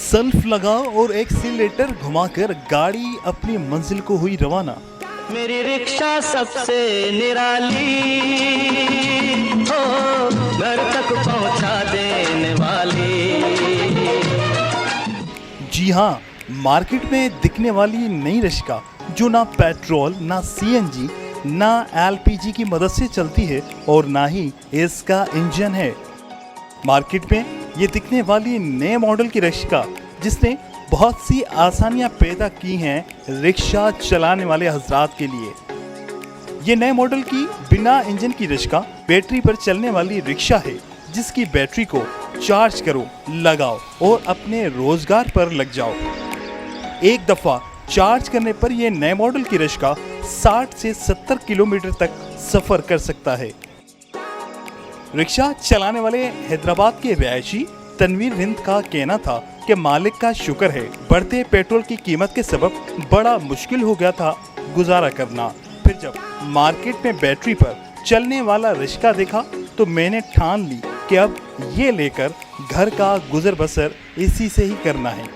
Self लगा और accelerator घुमाकर गाड़ी अपनी मंजिल को हुई रवाना। मेरी रिक्शा सबसे निराली हो, घर तक पहुंचा देने वाली। जी हाँ, मार्केट में दिखने वाली नई रिक्शा जो ना पेट्रोल, ना सीएनजी, ना एलपीजी की मदद से चलती है और ना ही इसका इंजन है। मार्केट में ये दिखने वाली नए मॉडल की रिक्शा जिसने बहुत सी आसानियां पैदा की हैं रिक्शा चलाने वाले हजरात के लिए। ये नए मॉडल की बिना इंजन की रिक्शा बैटरी पर चलने वाली रिक्शा है जिसकी बैटरी को चार्ज करो, लगाओ और अपने रोजगार पर लग जाओ। एक दफा चार्ज करने पर यह नए मॉडल की रिक्शा 60 से 70 किलोमीटर तक सफर कर सकता है। रिक्शा चलाने वाले हैदराबाद के रहायशी तनवीर हिंद का कहना था कि मालिक का शुक्र है, बढ़ते पेट्रोल की कीमत के सबब बड़ा मुश्किल हो गया था गुजारा करना। फिर जब मार्केट में बैटरी पर चलने वाला रिक्शा देखा तो मैंने ठान ली कि अब ये लेकर घर का गुजर बसर इसी से ही करना है।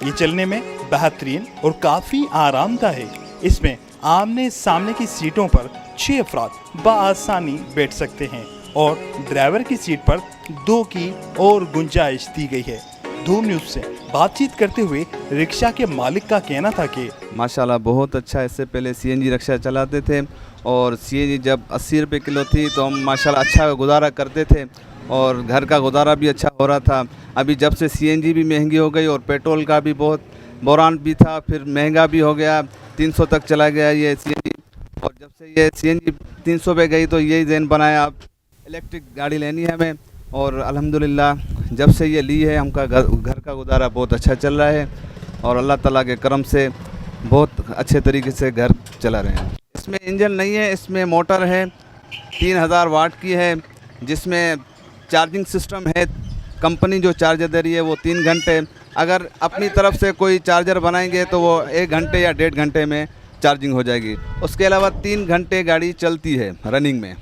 ये चलने में बेहतरीन और काफी आरामदायक है। इसमें आमने सामने की सीटों पर 6 अफराद बआसानी बैठ सकते हैं और ड्राइवर की सीट पर 2 की और गुंजाइश दी गई है। धूम न्यूज़ से बातचीत करते हुए रिक्शा के मालिक का कहना था कि माशाल्लाह बहुत अच्छा। इससे पहले सीएनजी रिक्शा चलाते थे और सीएनजी जब 80 रुपये किलो थी तो हम माशाल्लाह अच्छा गुजारा करते थे और घर का गुजारा भी अच्छा हो रहा था। अभी जब से सीएनजी भी महंगी हो गई और पेट्रोल का भी बहुत बहरान भी था, फिर महंगा भी हो गया, 300 तक चला गया ये सीएनजी। और जब से ये सीएनजी 300 पे गई तो यही ज़हन बनाया अब इलेक्ट्रिक गाड़ी लेनी है हमें। और अल्हम्दुलिल्लाह जब से ये ली है हमका घर का गुजारा बहुत अच्छा चल रहा है और अल्लाह ताला के करम से बहुत अच्छे तरीके से घर चला रहे हैं। इसमें इंजन नहीं है, इसमें मोटर है, 3000 वाट की है जिसमें चार्जिंग सिस्टम है। कंपनी जो चार्जर दे रही है वो 3 घंटे, अगर अपनी तरफ से कोई चार्जर बनाएंगे तो वो 1 घंटे या 1.5 घंटे में चार्जिंग हो जाएगी। उसके अलावा 3 घंटे गाड़ी चलती है रनिंग में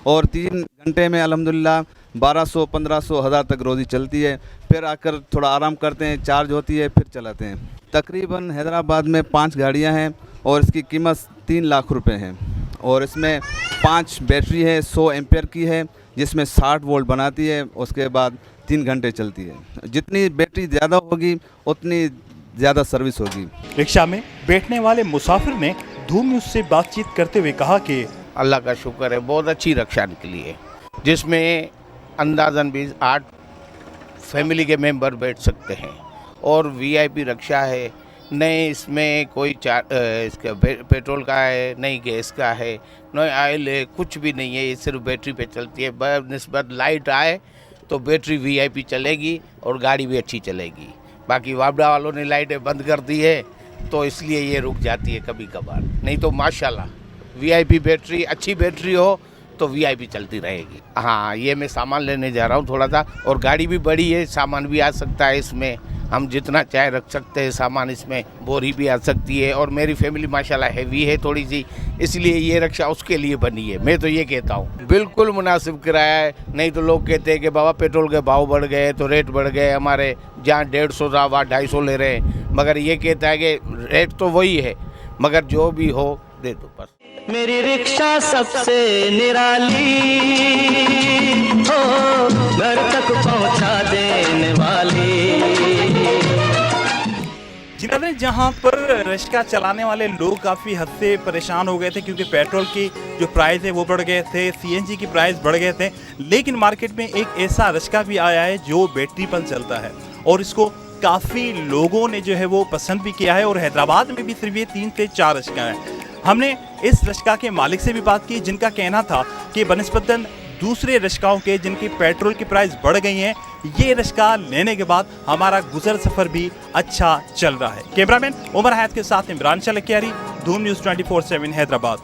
और 3 घंटे में अल्हम्दुलिल्लाह 1200, 1500, 1000 तक रोज़ी चलती है। फिर आकर थोड़ा आराम करते हैं, चार्ज होती है, फिर चलाते हैं। तकरीबन हैदराबाद में 5 गाड़ियां हैं और इसकी कीमत 3 लाख रुपए है और इसमें 5 बैटरी है 100 एम्पेयर की है जिसमें 60 वोल्ट बनाती है। उसके बाद 3 घंटे चलती है। जितनी बैटरी ज़्यादा होगी उतनी ज़्यादा सर्विस होगी। रिक्शा में बैठने वाले मुसाफिर ने धूम न्यूज़ से बातचीत करते हुए कहा कि अल्लाह का शुक्र है, बहुत अच्छी रिक्शा निकली है जिसमें अंदाज़न भी 8 फैमिली के मेंबर बैठ सकते हैं और वीआईपी रिक्शा है। नए इसमें कोई इसका पेट्रोल का है, नई गैस का है, नई ऑयल है, कुछ भी नहीं है। ये सिर्फ बैटरी पे चलती है। बनिस्बत लाइट आए तो बैटरी वीआईपी चलेगी और गाड़ी भी अच्छी चलेगी। बाकी वापडा वालों ने लाइटें बंद कर दी है तो इसलिए ये रुक जाती है कभी कभार, नहीं तो माशाल्लाह वीआईपी बैटरी, अच्छी बैटरी हो तो वीआईपी चलती रहेगी। हाँ, ये मैं सामान लेने जा रहा हूँ थोड़ा सा और गाड़ी भी बड़ी है, सामान भी आ सकता है इसमें, हम जितना चाहे रख सकते हैं सामान इसमें, बोरी भी आ सकती है। और मेरी फैमिली माशाल्लाह हैवी है थोड़ी सी, इसलिए ये रिक्शा उसके लिए बनी है। मैं तो ये कहता हूँ बिल्कुल मुनासिब किराया है। नहीं तो लोग कहते हैं कि बाबा पेट्रोल के भाव बढ़ गए तो रेट बढ़ गए हमारे, जहाँ 150 था वहाँ 250 ले रहे हैं। मगर ये कहता है कि रेट तो वही है, मगर जो भी हो दे दो बस। मेरी रिक्शा सबसे निराली हो, घर तक पहुंचा देने वाली। जिन्होंने जहां पर रिक्शा चलाने वाले लोग काफ़ी हद से परेशान हो गए थे क्योंकि पेट्रोल की जो प्राइस है वो बढ़ गए थे, सीएनजी की प्राइस बढ़ गए थे। लेकिन मार्केट में एक ऐसा रिक्शा भी आया है जो बैटरी पर चलता है और इसको काफ़ी लोगों ने जो है वो पसंद भी किया है और हैदराबाद में भी सिर्फ ये 3 से 4 रिक्शा हैं। हमने इस रिक्शा के मालिक से भी बात की जिनका कहना था कि बनिस्बतन दूसरे रिक्शाओं के जिनकी पेट्रोल की प्राइस बढ़ गई है, ये रिक्शा लेने के बाद हमारा गुजर सफ़र भी अच्छा चल रहा है। कैमरामैन उमर हयात के साथ इमरान चलकियारी, धूम न्यूज़ 24/7 हैदराबाद।